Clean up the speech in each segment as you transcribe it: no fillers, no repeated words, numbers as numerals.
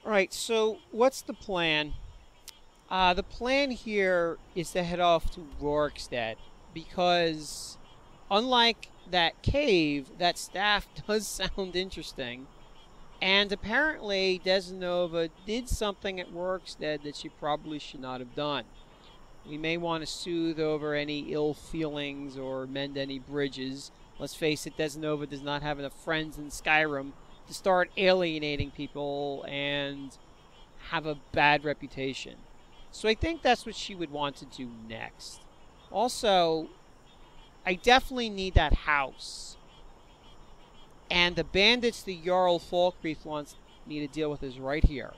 Alright, so what's the plan? The plan here is to head off to Rorikstead, because unlike that cave, that staff does sound interesting. And apparently Desdenova did something at Rorikstead that she probably should not have done. We may want to soothe over any ill feelings or mend any bridges. Let's face it, Desdenova does not have enough friends in Skyrim to start alienating people and have a bad reputation. So I think that's what she would want to do next. Also, I definitely need that house. And the bandits the Jarl Falkreath wants me to deal with is right here.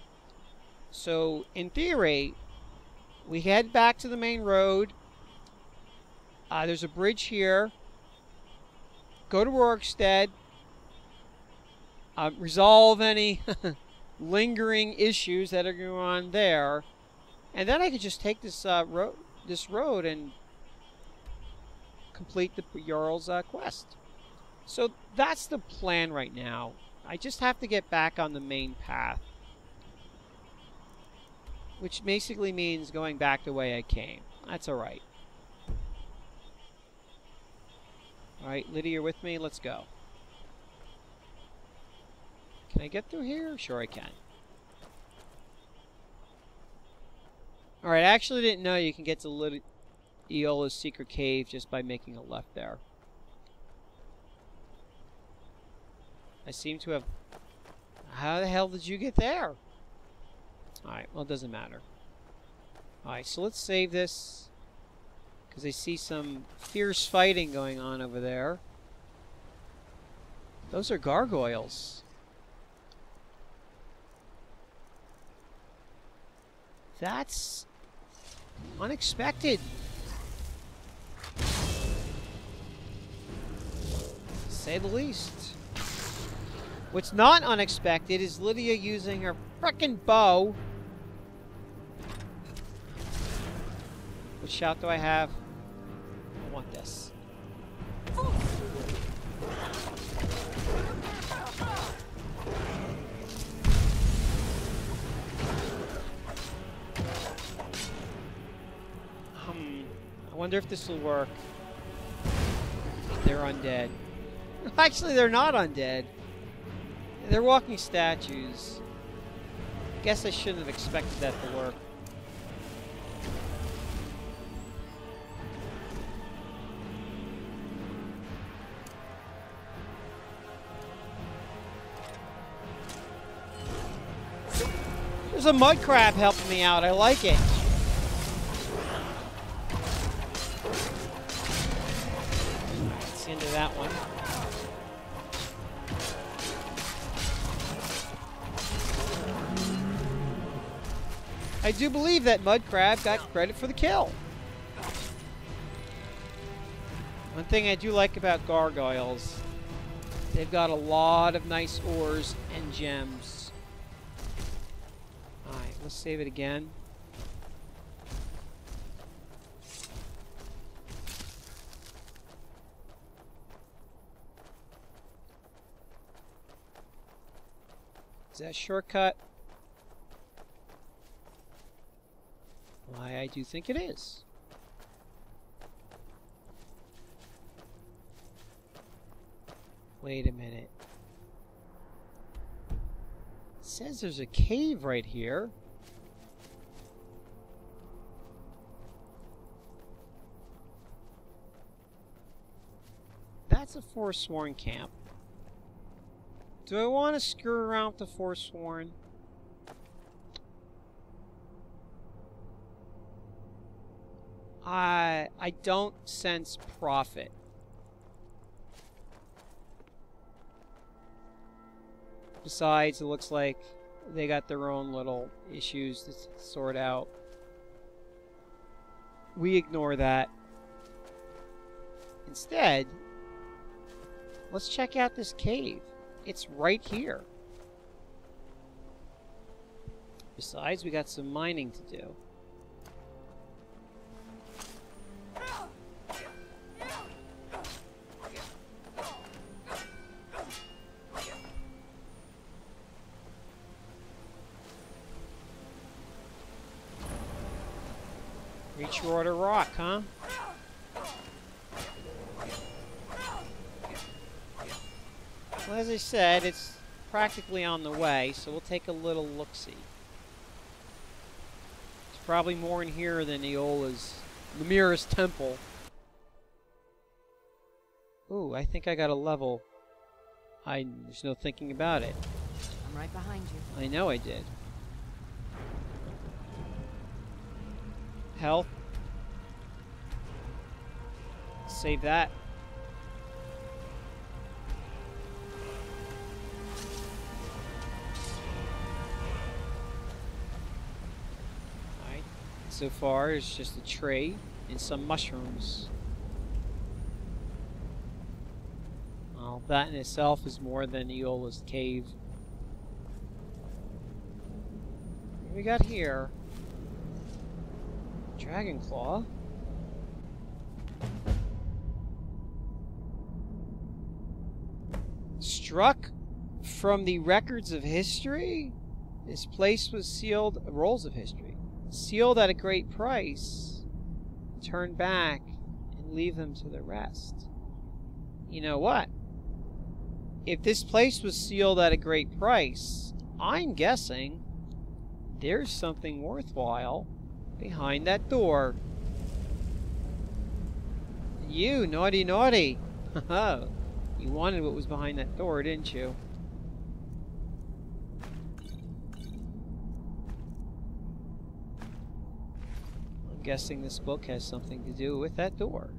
So, in theory, we head back to the main road. There's a bridge here. Go to Rorikstead. Resolve any lingering issues that are going on there. And then I could just take this road and complete the Jarl's quest. So that's the plan right now. I just have to get back on the main path. Which basically means going back the way I came. That's alright. Alright, Lydia, you're with me? Let's go. Can I get through here? Sure I can. Alright, I actually didn't know you can get to Iola's secret cave just by making a left there. I seem to have... How the hell did you get there? Alright, well, it doesn't matter. Alright, so let's save this, because I see some fierce fighting going on over there. Those are gargoyles. That's unexpected. To say the least. What's not unexpected is Lydia using her frickin' bow. What shot do I have? I want this. I wonder if this will work. They're undead. Actually, they're not undead. They're walking statues. Guess I shouldn't have expected that to work. There's a mud crab helping me out. I like it. That's the end of that one. I do believe that mud crab got credit for the kill. One thing I do like about gargoyles, they've got a lot of nice ores and gems. Alright, let's save it again. Is that a shortcut? Why, I do think it is. Wait a minute. It says there's a cave right here. That's a Forsworn camp. Do I want to screw around with the Forsworn? I don't sense profit. Besides, it looks like they got their own little issues to sort out. We ignore that. Instead, let's check out this cave. It's right here. Besides, we got some mining to do. Reach your order rock, huh? Well, as I said, it's practically on the way, so we'll take a little look-see. There's probably more in here than Lemira's temple. Ooh, I think I got a level. There's no thinking about it. I'm right behind you. I know I did. Health. Save that. Alright. So far, it's just a tray and some mushrooms. Well, that in itself is more than Iola's cave. What we got here? Dragon Claw. Struck from the records of history? This place was sealed, rolls of history, sealed at a great price. Turn back and leave them to the rest. You know what? If this place was sealed at a great price, I'm guessing there's something worthwhile behind that door. You, naughty, naughty. Haha. You wanted what was behind that door, didn't you? I'm guessing this book has something to do with that door.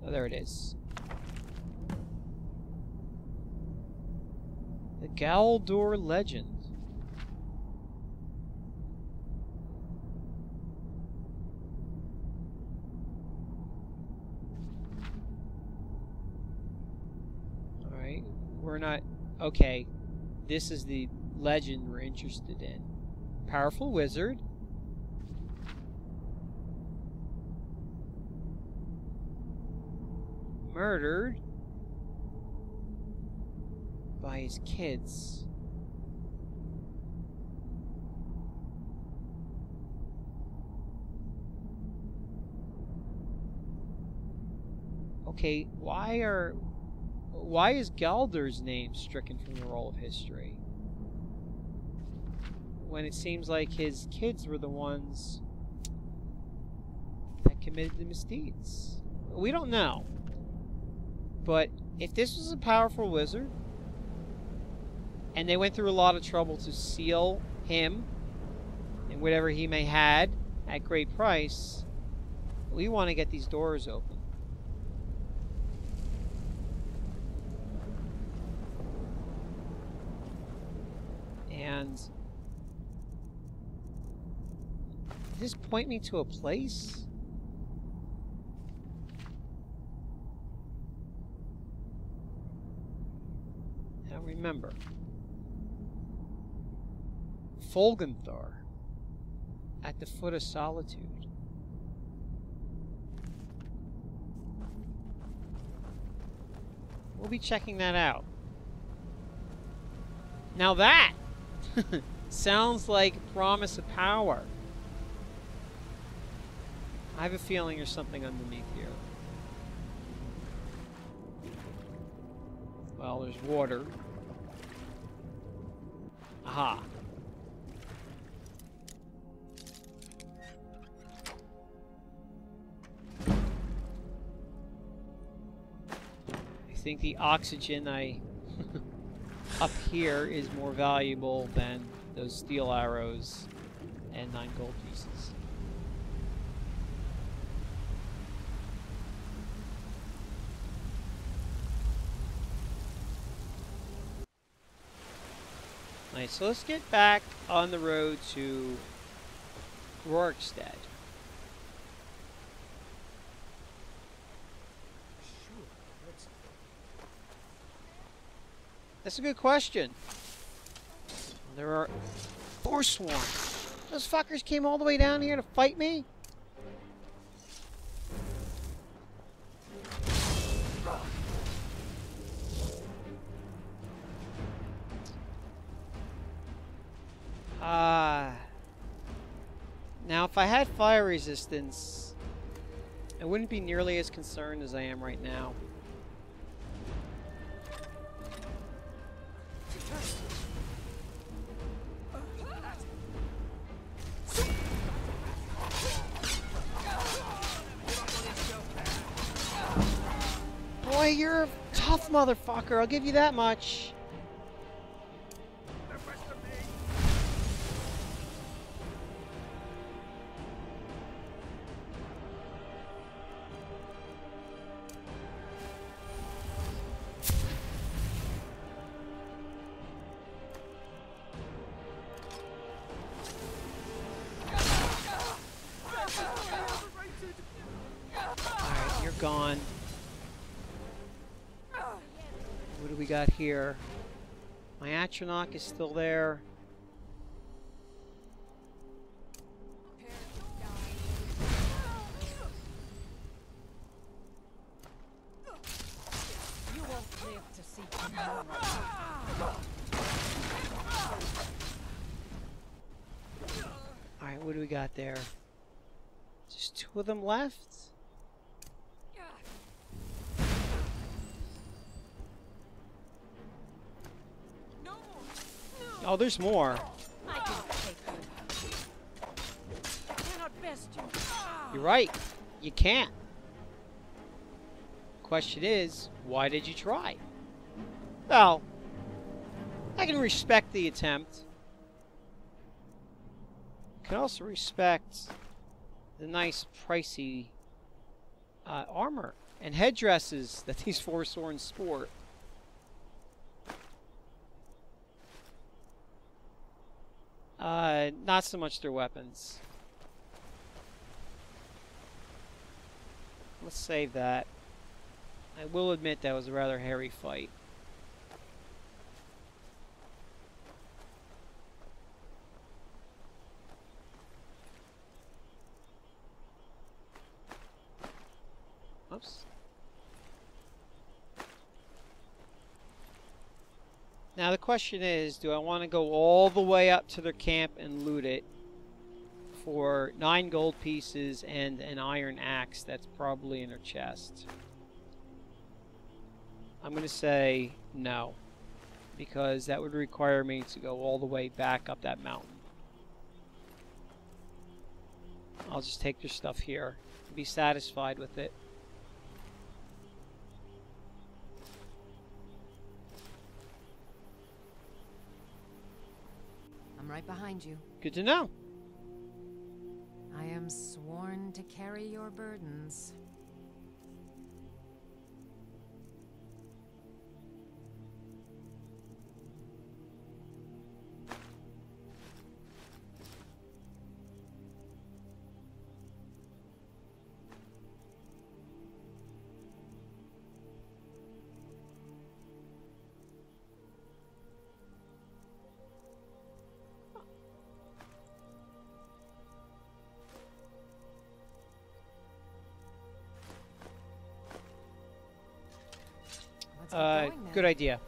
Oh, there it is. The Galdor Legend. Alright, we're not... Okay, this is the legend we're interested in. Powerful wizard. Murdered by his kids. Okay, why is Galdor's name stricken from the roll of history? When it seems like his kids were the ones that committed the misdeeds. We don't know. But if this was a powerful wizard, and they went through a lot of trouble to seal him and whatever he may had at great price, we want to get these doors open. And does this point me to a place? I don't remember. Folgenthar at the foot of solitude. We'll be checking that out. Now that sounds like promise of power. I have a feeling there's something underneath here. Well, there's water. Aha. I think the oxygen up here is more valuable than those steel arrows and 9 gold pieces. Nice, so let's get back on the road to Rorikstead. That's a good question. There are Forsworn. Those fuckers came all the way down here to fight me? If I had fire resistance, I wouldn't be nearly as concerned as I am right now. Boy, you're a tough motherfucker, I'll give you that much. Alright, you're gone. What do we got here? My Atronach is still there. You won't live to see tomorrow. Alright, what do we got there? Just two of them left? Oh, there's more. I can take you. I cannot best you. You're right. You can't. Question is, why did you try? Well, I can respect the attempt. I can also respect the nice, pricey armor and headdresses that these Forsworn sport. Not so much their weapons. Let's save that. I will admit that was a rather hairy fight. Oops. Now the question is, do I want to go all the way up to their camp and loot it for 9 gold pieces and an iron axe that's probably in their chest? I'm going to say no, because that would require me to go all the way back up that mountain. I'll just take their stuff here and be satisfied with it. I'm right behind you. Good to know. I am sworn to carry your burdens. Good idea.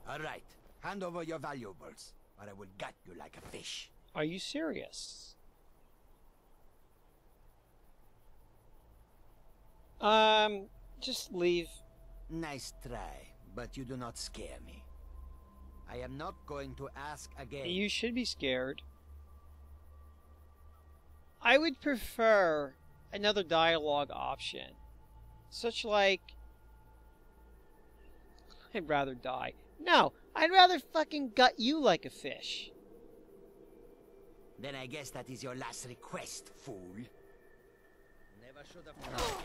All right, hand over your valuables, or I will gut you like a fish. Are you serious? Just leave. Nice try, but you do not scare me. I am not going to ask again. You should be scared. I would prefer another dialogue option. Such like... I'd rather die. No, I'd rather fucking gut you like a fish. Then I guess that is your last request, fool.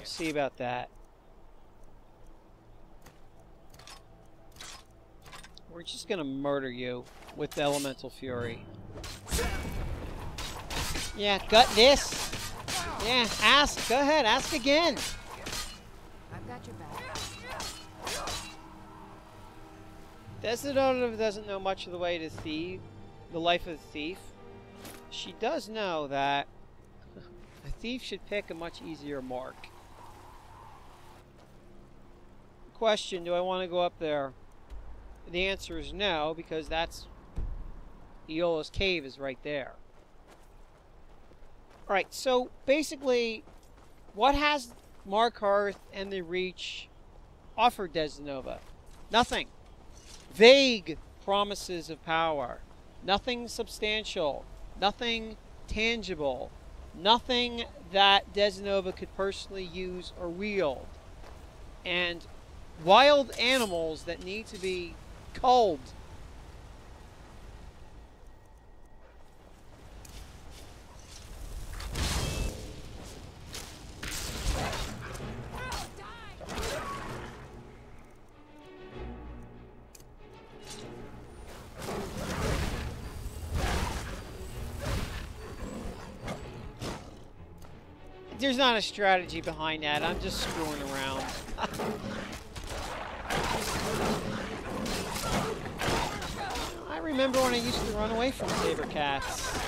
See about that. We're just gonna murder you with the Elemental Fury. Yeah, gut this. Yeah, ask. Go ahead, ask again. I've got your back. Desdenova doesn't know much of the way to thief, the life of the thief. She does know that a thief should pick a much easier mark. Question, do I want to go up there? The answer is no, because that's Iola's cave is right there. Alright, so basically, what has Markarth and the Reach offered Desdenova? Nothing. Vague promises of power. Nothing substantial. Nothing tangible. Nothing that Desdenova could personally use or wield. And wild animals that need to be culled. There's not a strategy behind that. I'm just screwing around. I remember when I used to run away from saber cats.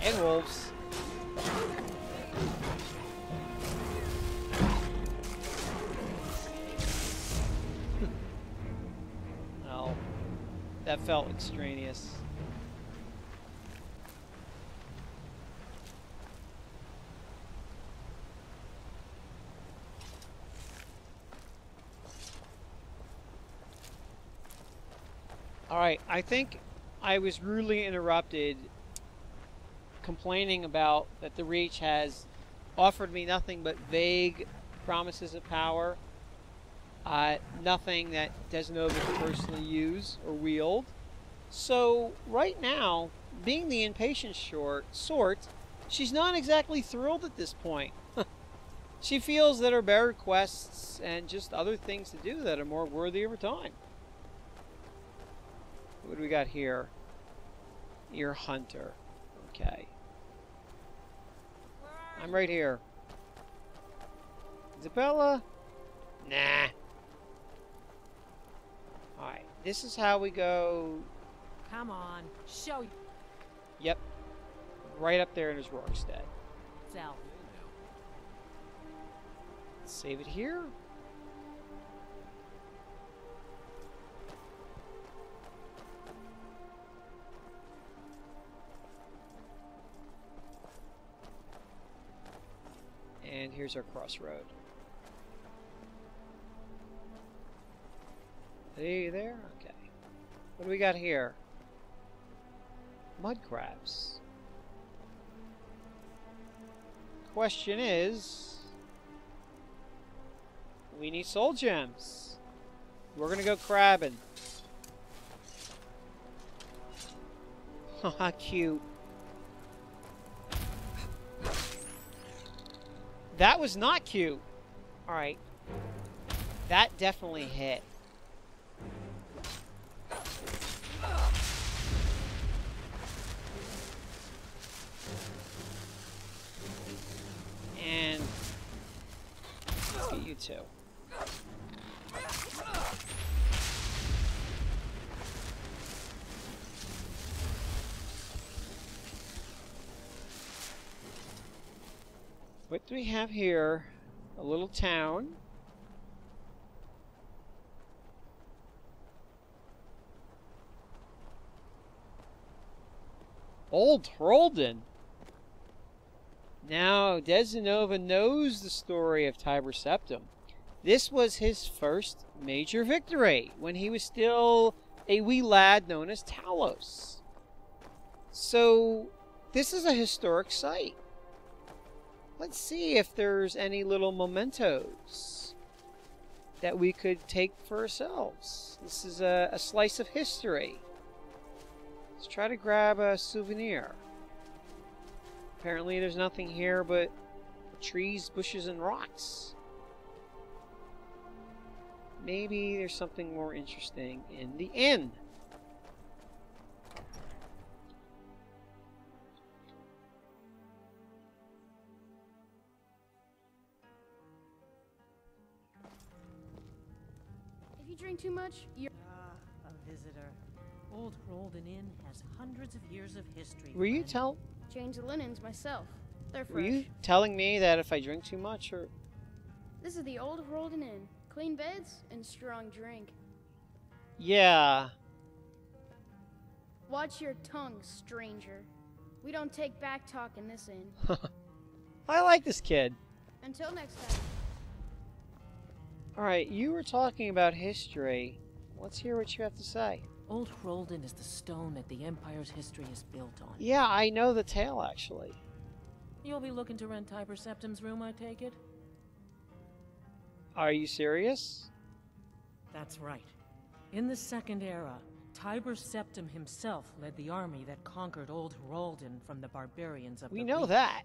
And wolves. Oh, that felt extraneous. Alright, I think I was rudely interrupted complaining about that the Reach has offered me nothing but vague promises of power. Nothing that Desdenova could personally use or wield. So, right now, being the impatient sort, she's not exactly thrilled at this point. She feels that her better quests and just other things to do that are more worthy of her time. What do we got here? Ear Hunter. Okay. I'm right here. Isabella? Nah. Alright, this is how we go. Come on, show you. Yep. Right up there in his Rorikstead. Self. Save it here. And here's our crossroad. Are you there? Okay. What do we got here? Mud crabs. Question is, we need soul gems. We're gonna go crabbing. Haha, cute. That was not cute. Alright. That definitely hit. And let's get you two. What do we have here? A little town. Old Hroldan. Now, Desdenova knows the story of Tiber Septim. This was his first major victory when he was still a wee lad known as Talos. So, this is a historic site. Let's see if there's any little mementos that we could take for ourselves. This is a slice of history. Let's try to grab a souvenir. Apparently there's nothing here but trees, bushes, and rocks. Maybe there's something more interesting in the inn. If you drink too much, you're... Ah, a visitor. Old Hroldan Inn has hundreds of years of history. Were you Change the linens myself. They're fresh. Were you telling me that if I drink too much, or... This is the Old Hroldan Inn. Clean beds and strong drink. Yeah. Watch your tongue, stranger. We don't take back talk in this inn. I like this kid. Until next time. Alright, you were talking about history. Let's hear what you have to say. Old Hroldan is the stone that the Empire's history is built on. Yeah, I know the tale, actually. You'll be looking to rent Tiber Septim's room, I take it? Are you serious? That's right. In the Second Era, Tiber Septim himself led the army that conquered Old Hroldan from the barbarians of the We know Reach. that.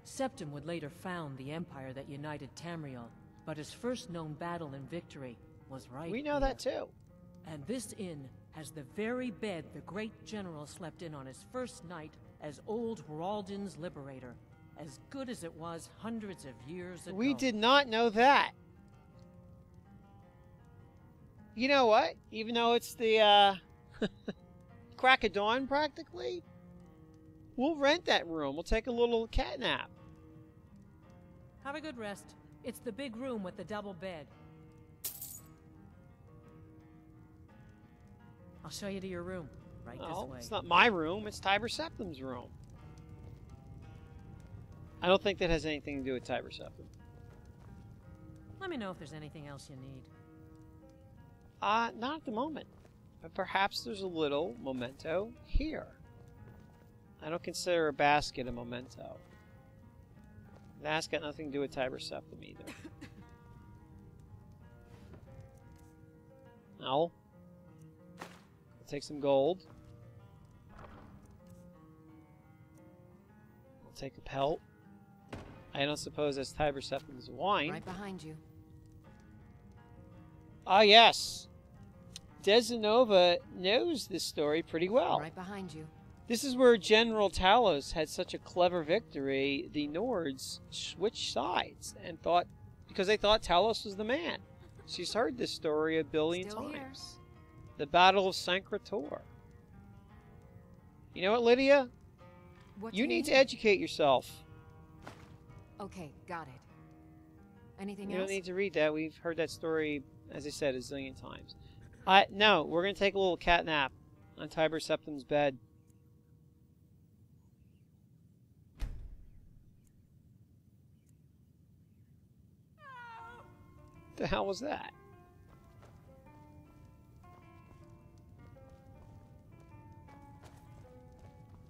Septim would later found the empire that united Tamriel, but his first known battle and victory was right We know here. that too. And this inn has the very bed the great general slept in on his first night as Old Hroldan's liberator, as good as it was hundreds of years ago. We did not know that. You know what? Even though it's the crack of dawn practically, we'll rent that room. We'll take a little cat nap. Have a good rest. It's the big room with the double bed. I'll show you to your room. Right this way. It's not my room. It's Tiber Septim's room. I don't think that has anything to do with Tiber Septim. Let me know if there's anything else you need. Not at the moment. But perhaps there's a little memento here. I don't consider a basket a memento. That's got nothing to do with Tiber Septim either. No. I'll take some gold. I'll take a pelt. I don't suppose that's Tiber Septim's wine. Right behind you. Ah, yes. Desdenova knows this story pretty well. Right behind you. This is where General Talos had such a clever victory. The Nords switched sides and thought, because they thought Talos was the man. She's heard this story a billion Still times. here. The Battle of Sancrator. You know what, Lydia? What You do need to educate yourself. Okay, got it. Anything You else? don't need to read that. We've heard that story, as I said, a zillion times. No, we're going to take a little cat nap on Tiber Septim's bed. The hell was that?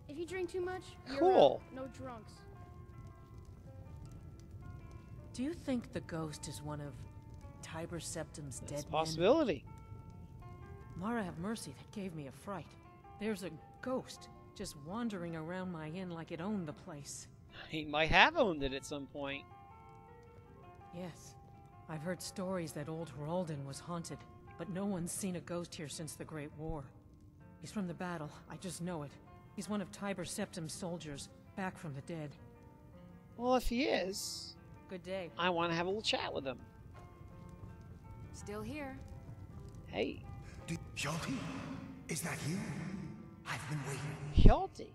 If you drink too much, you're Cool. no drunks. Do you think the ghost is one of Tiber Septim's That's dead a possibility. men? Mara have mercy, that gave me a fright. There's a ghost just wandering around my inn like it owned the place. He might have owned it at some point. Yes, I've heard stories that Old Hroldan was haunted, but no one's seen a ghost here since the Great War. He's from the battle, I just know it. He's one of Tiber Septim's soldiers, back from the dead. Well, if he is, Good day. I want to have a little chat with him. Still here. Hey, Hjalti, is that you? I've been waiting. Hjalti.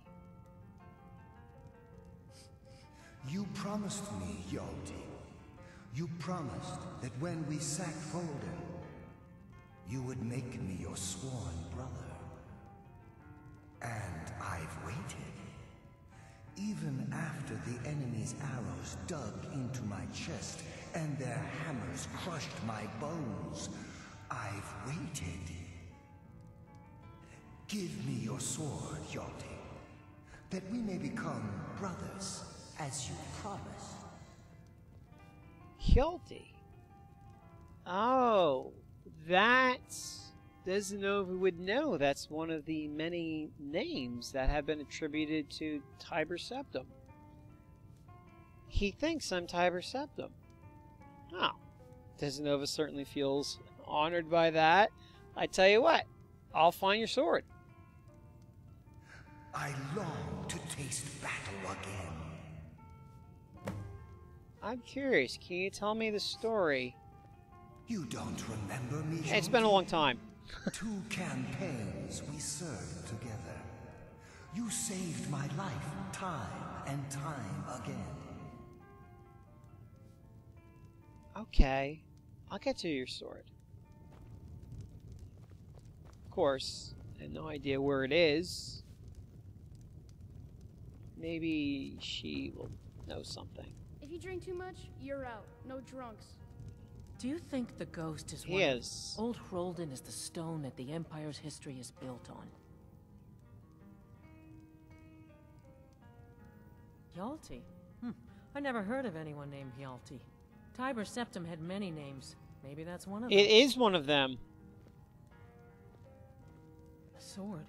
You promised me, Hjalti. You promised that when we sacked Hroldan, you would make me your sworn brother. And I've waited. Even after the enemy's arrows dug into my chest and their hammers crushed my bones, I've waited. Give me your sword, Hjalti, that we may become brothers, as you promised. Hjalti. Oh, that's... Desdenova would know that's one of the many names that have been attributed to Tiber Septim. He thinks I'm Tiber Septim. Oh. Desdenova certainly feels honored by that. I tell you what, I'll find your sword. I long to taste battle again. I'm curious, can you tell me the story? You don't remember me? It's been a long time. 2 campaigns we served together. You saved my life time and time again. Okay, I'll get you your sword. Of course, I have no idea where it is. Maybe she will know something. If you drink too much, you're out. No drunks. Do you think the ghost is He one? is. Old Hroldan is the stone that the Empire's history is built on. Hjalti? I never heard of anyone named Hjalti. Tiber Septim had many names. Maybe that's one of them. It is one of them. A sword.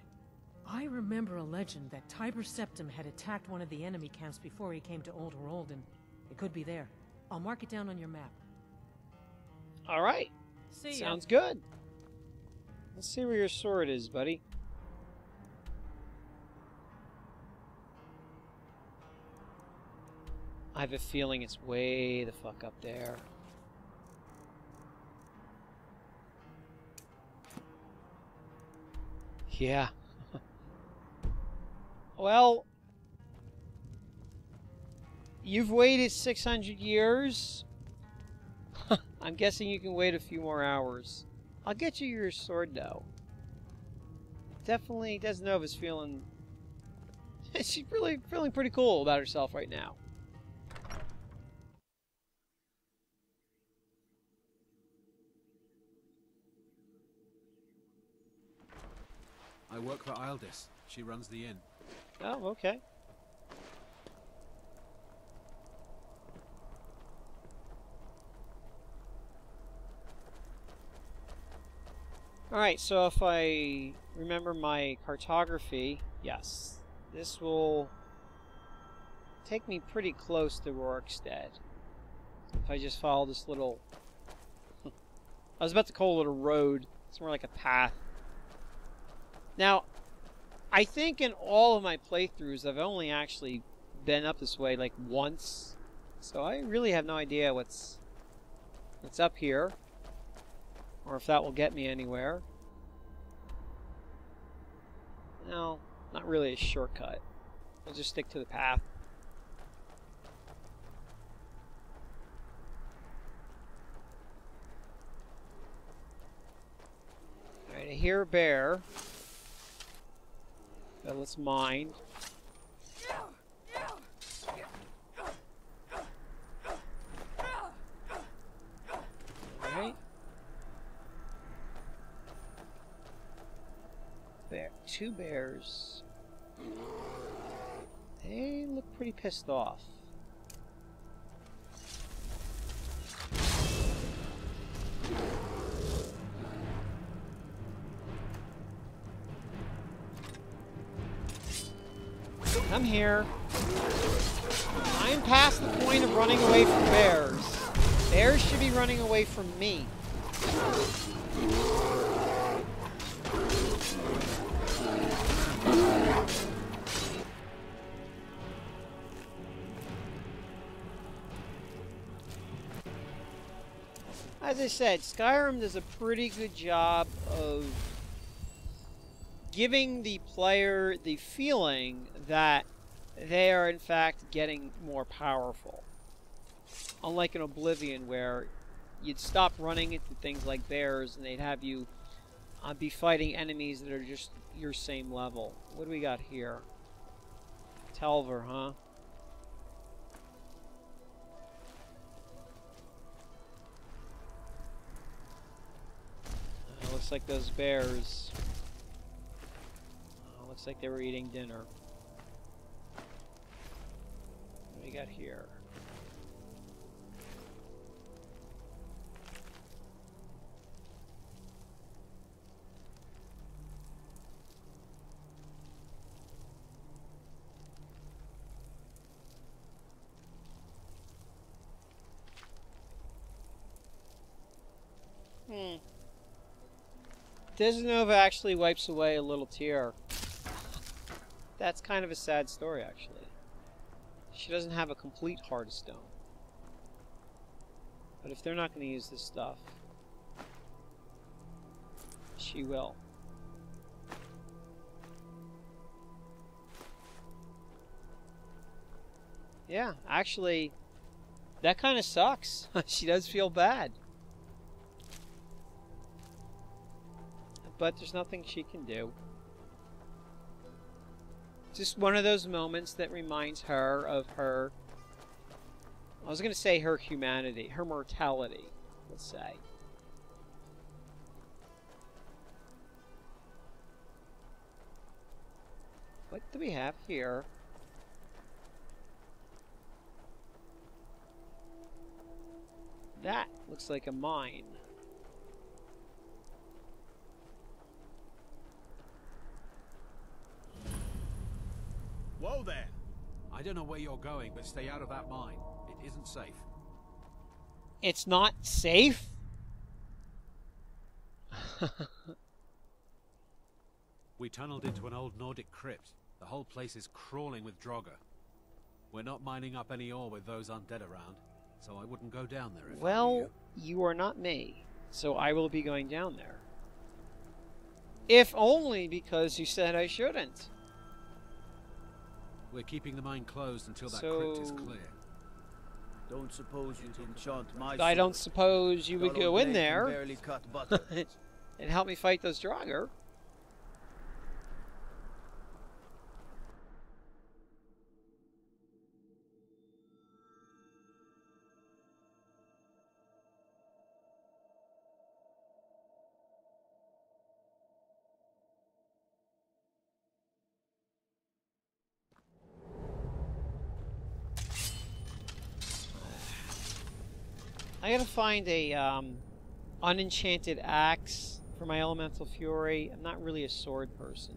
I remember a legend that Tiber Septim had attacked one of the enemy camps before he came to Old Hroldan. It could be there. I'll mark it down on your map. All right. See ya. Sounds good. Let's see where your sword is, buddy. I have a feeling it's way the fuck up there. Yeah. Well, you've waited 600 years. I'm guessing you can wait a few more hours. I'll get you your sword, though. Definitely, Desdenova's feeling... She's really feeling pretty cool about herself right now. I work for Ildis. She runs the inn. Oh, okay. Alright, so if I remember my cartography, yes, this will take me pretty close to Rorikstead. If I just follow this little... I was about to call it a road. It's more like a path. Now, I think in all of my playthroughs, I've only actually been up this way like once. So I really have no idea what's up here. Or if that will get me anywhere. No, not really a shortcut. I'll just stick to the path. Alright, I hear a bear. But let's mind. Alright. Two bears. They look pretty pissed off. Come here. I am past the point of running away from bears. Bears should be running away from me. As I said, Skyrim does a pretty good job of giving the player the feeling that they are in fact getting more powerful. Unlike in Oblivion, where you'd stop running into things like bears and they'd have you be fighting enemies that are just your same level. What do we got here? Thalmor, huh? Looks like those bears. Looks like they were eating dinner. What do we got here? Desdenova actually wipes away a little tear. That's kind of a sad story, actually. She doesn't have a complete heart of stone. But if they're not going to use this stuff, she will. Yeah, actually, that kind of sucks. She does feel bad. But there's nothing she can do. Just one of those moments that reminds her of her... I was going to say her humanity, her mortality, let's say. What do we have here? That looks like a mine. Whoa there! I don't know where you're going, but stay out of that mine. It isn't safe. It's not safe? We tunneled into an old Nordic crypt. The whole place is crawling with Draugr. We're not mining up any ore with those undead around, so I wouldn't go down there if I were Well, you are not me, so I will be going down there. If only because you said I shouldn't. We're keeping the mine closed until that crypt is clear. Don't suppose you'd enchant my I don't sword. suppose you would Your go old in mate can there barely cut butter. and help me fight those Draugr. I gotta find a unenchanted axe for my elemental fury. I'm not really a sword person.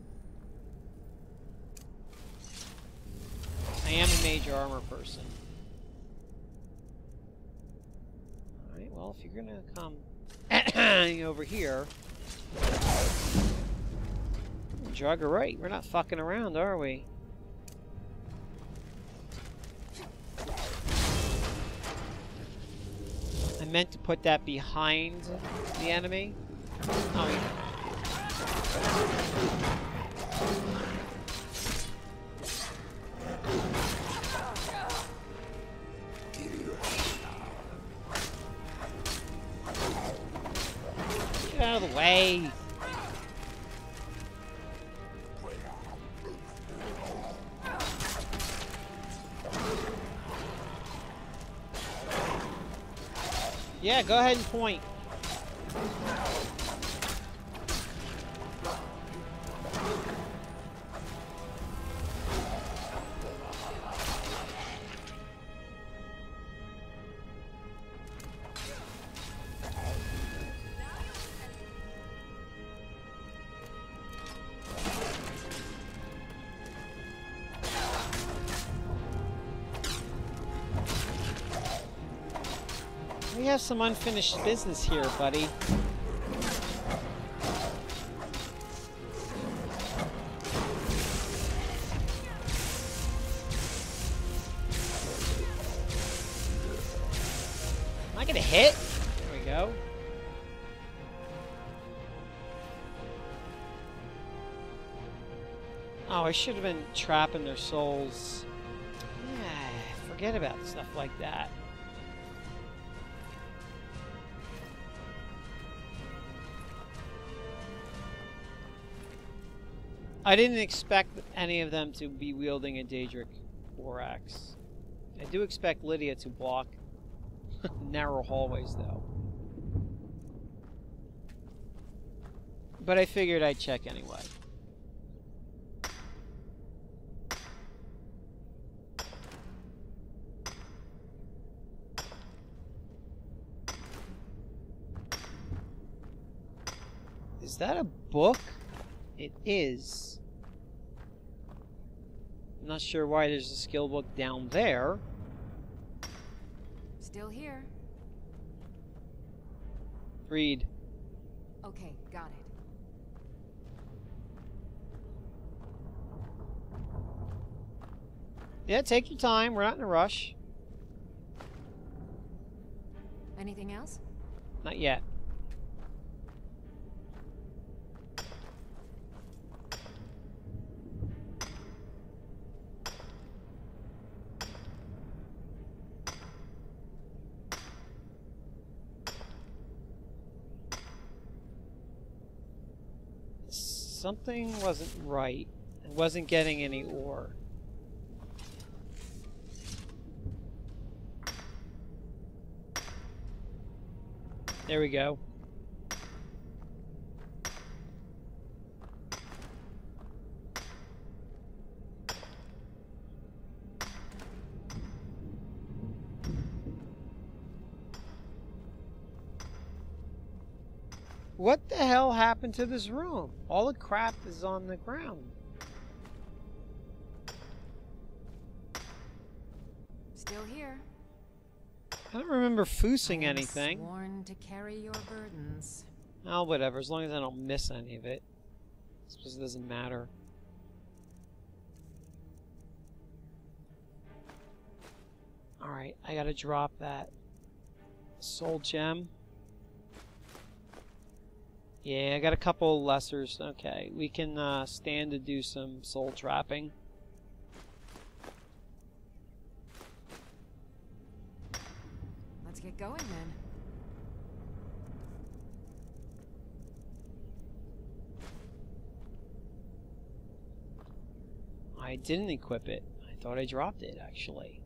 I am a mage armor person. Alright, well, if you're gonna come over here... Draugr right, we're not fucking around, are we? I meant to put that behind the enemy. Oh, yeah. Get out of the way. Yeah, go ahead and point. We have some unfinished business here, buddy. Am I gonna hit? There we go. Oh, I should have been trapping their souls. Yeah, forget about stuff like that. I didn't expect any of them to be wielding a Daedric war axe. I do expect Lydia to block narrow hallways, though. But I figured I'd check anyway. Is that a book? It is. I'm not sure why there's a skill book down there. Still here. Read. Okay, got it. Yeah, take your time. We're not in a rush. Anything else? Not yet. Something wasn't right. It wasn't getting any ore. There we go. What the hell happened to this room? All the crap is on the ground. Still here. I don't remember foosing I am anything. Sworn to carry your burdens. Oh, whatever. As long as I don't miss any of it. I suppose it doesn't matter. Alright, I gotta drop that soul gem. Yeah, I got a couple lessers. Okay, we can stand to do some soul trapping. Let's get going then. I didn't equip it. I thought I dropped it, actually.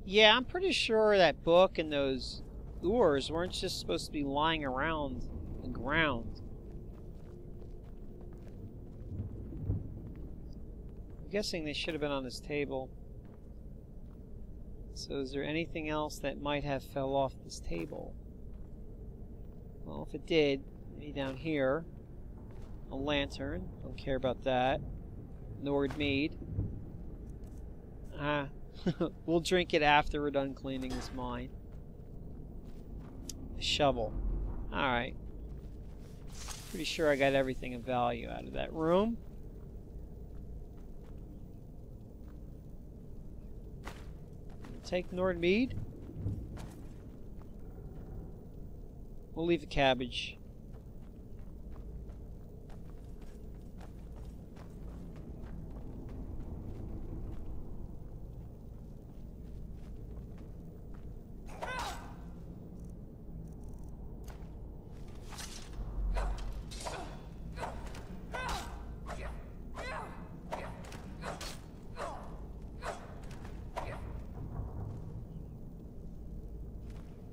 Yeah, I'm pretty sure that book and those ores weren't just supposed to be lying around the ground. I'm guessing they should have been on this table. So is there anything else that might have fell off this table? Well, if it did, maybe down here. A lantern. Don't care about that. Nord mead. We'll drink it after we're done cleaning this mine. A shovel. Alright. Pretty sure I got everything of value out of that room. Take Nord mead. We'll leave the cabbage.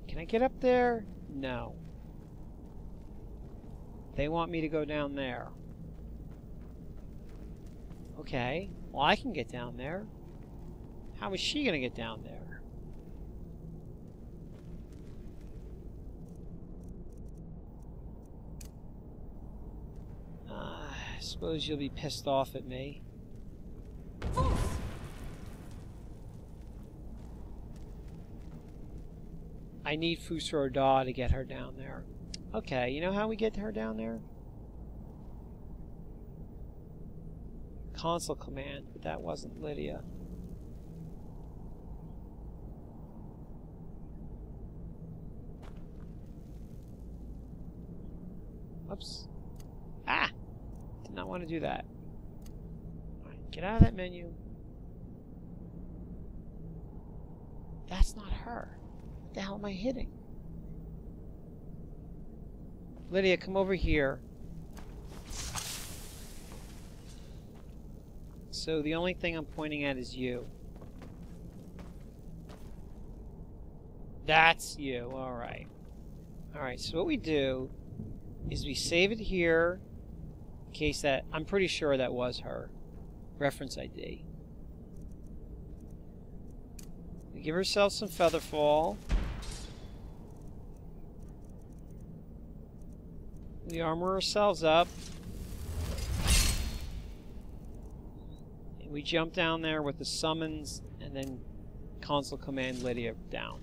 Can I get up there? No. They want me to go down there. Okay. Well, I can get down there. How is she going to get down there? I suppose you'll be pissed off at me. I need Fusro Da to get her down there. Okay, you know how we get her down there? Console command, but that wasn't Lydia. Oops. Ah! Did not want to do that. Alright, get out of that menu. That's not her. What the hell am I hitting? Lydia, come over here. So the only thing I'm pointing at is you. That's you. Alright. Alright, so what we do is we save it here in case that... I'm pretty sure that was her. Reference ID. We give ourselves some Featherfall. We armor ourselves up. We jump down there with the summons, and then console command Lydia down.